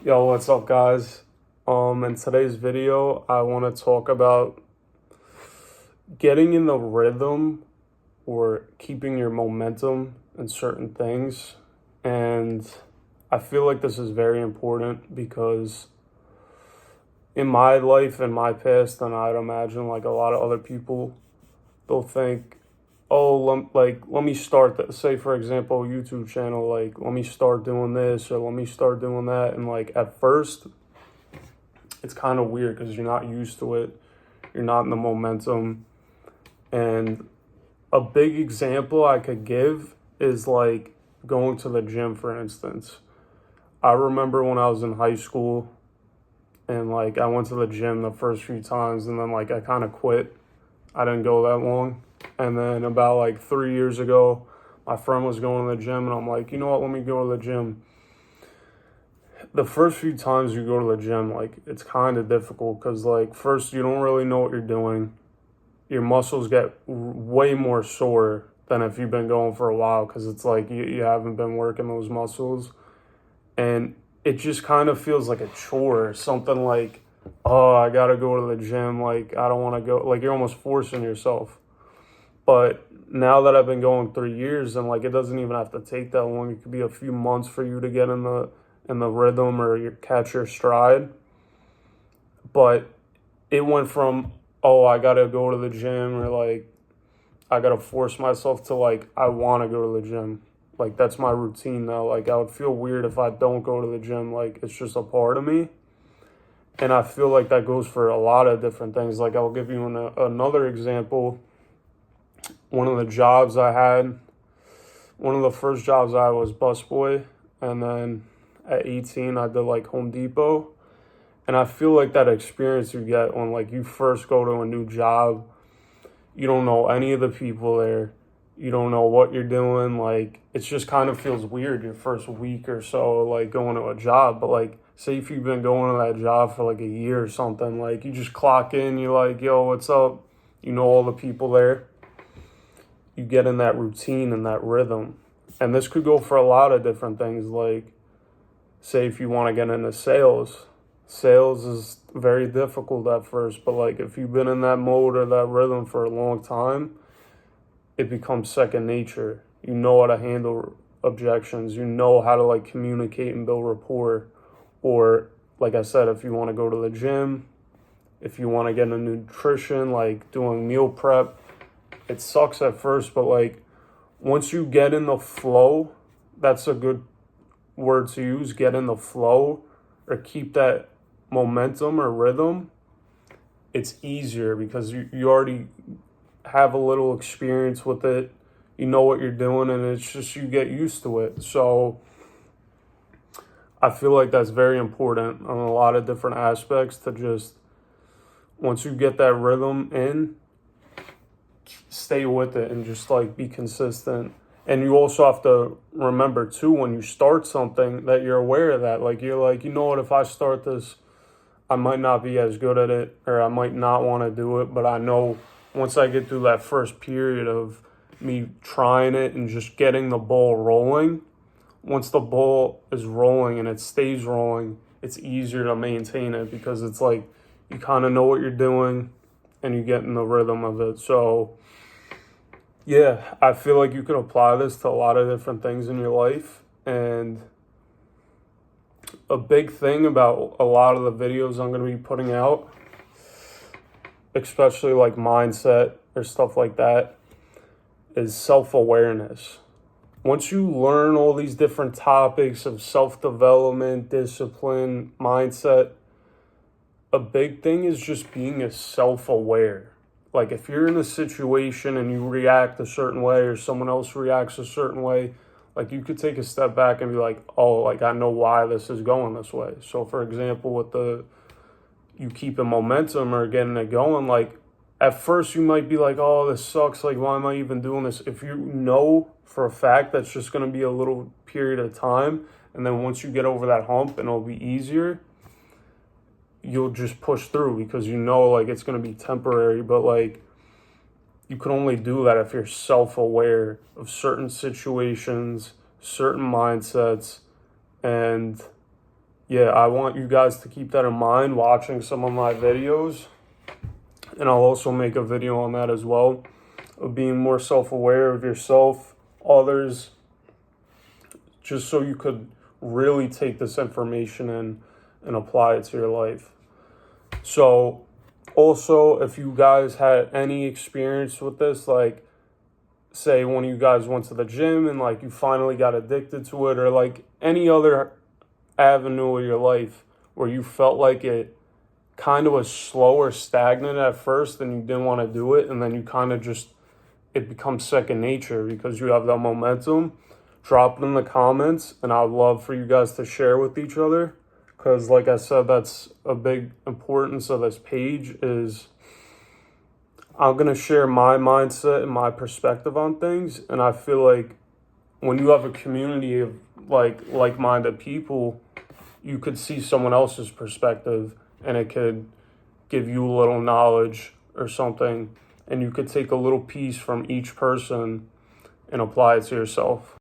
Yo, what's up, guys? In today's video, I want to talk about getting in the rhythm or keeping your momentum in certain things. And I feel like this is very important because in my life and my past, and I'd imagine like a lot of other people, they'll think, oh, let me start that. Say, for example, YouTube channel, like, let me start doing this or let me start doing that. And like at first, it's kind of weird because you're not used to it. You're not in the momentum. And a big example I could give is like going to the gym, for instance. I remember when I was in high school and like I went to the gym the first few times and then like I kind of quit. I didn't go that long. And then about like 3 years ago, my friend was going to the gym and I'm like, you know what, let me go to the gym. The first few times you go to the gym, like it's kind of difficult because like first you don't really know what you're doing. Your muscles get way more sore than if you've been going for a while because it's like you haven't been working those muscles. And it just kind of feels like a chore, something like, oh, I gotta go to the gym. Like, I don't want to go. Like, you're almost forcing yourself. But now that I've been going 3 years, and like, it doesn't even have to take that long. It could be a few months for you to get in the rhythm or you catch your stride. But it went from, oh, I gotta go to the gym, or like, I gotta force myself to like, I want to go to the gym. Like, that's my routine now. Like, I would feel weird if I don't go to the gym. Like, it's just a part of me. And I feel like that goes for a lot of different things. Like, I'll give you another example. One of the jobs I had, one of the first jobs I had was busboy. And then at 18, I did like Home Depot. And I feel like that experience you get when like you first go to a new job, you don't know any of the people there. You don't know what you're doing. Like, it just kind of feels weird your first week or so, like going to a job. But like, say if you've been going to that job for like a year or something, like you just clock in, you're like, yo, what's up? You know all the people there. You get in that routine and that rhythm. And this could go for a lot of different things. Like, say if you want to get into sales, sales is very difficult at first. But like, if you've been in that mode or that rhythm for a long time, it becomes second nature. You know how to handle objections. You know how to like communicate and build rapport. Or like I said, if you want to go to the gym, if you want to get into nutrition, like doing meal prep, it sucks at first, but like once you get in the flow, that's a good word to use, get in the flow or keep that momentum or rhythm. It's easier because you already have a little experience with it. You know what you're doing, and it's just you get used to it. So I feel like that's very important on a lot of different aspects to just, once you get that rhythm in, stay with it and just like be consistent. And you also have to remember too, when you start something, that you're aware of that. Like, you're like, you know what, if I start this, I might not be as good at it, or I might not want to do it, but I know once I get through that first period of me trying it and just getting the ball rolling, once the ball is rolling and it stays rolling, it's easier to maintain it because it's like you kind of know what you're doing and you get in the rhythm of it. So, yeah, I feel like you can apply this to a lot of different things in your life. And a big thing about a lot of the videos I'm going to be putting out, especially like mindset or stuff like that, is self-awareness. Once you learn all these different topics of self-development, discipline, mindset, a big thing is just being self-aware. Like, if you're in a situation and you react a certain way or someone else reacts a certain way, like, you could take a step back and be like, oh, like, I know why this is going this way. So for example, with you keeping momentum or getting it going, like, at first you might be like, oh, this sucks. Like, why am I even doing this? If you know for a fact that's just going to be a little period of time, and then once you get over that hump and it'll be easier, you'll just push through because you know like it's going to be temporary. But like, you can only do that if you're self-aware of certain situations, certain mindsets, and yeah, I want you guys to keep that in mind watching some of my videos. And I'll also make a video on that as well, of being more self-aware of yourself, others, just so you could really take this information in and apply it to your life. So also, if you guys had any experience with this, like say one of you guys went to the gym and like you finally got addicted to it, or like any other avenue of your life where you felt like it kind of was slow or stagnant at first and you didn't want to do it, and then you kind of just, it becomes second nature because you have that momentum, drop it in the comments and I'd love for you guys to share with each other, because like I said, that's a big importance of this page. Is I'm going to share my mindset and my perspective on things, and I feel like when you have a community of like-minded people, you could see someone else's perspective and it could give you a little knowledge or something, and you could take a little piece from each person and apply it to yourself.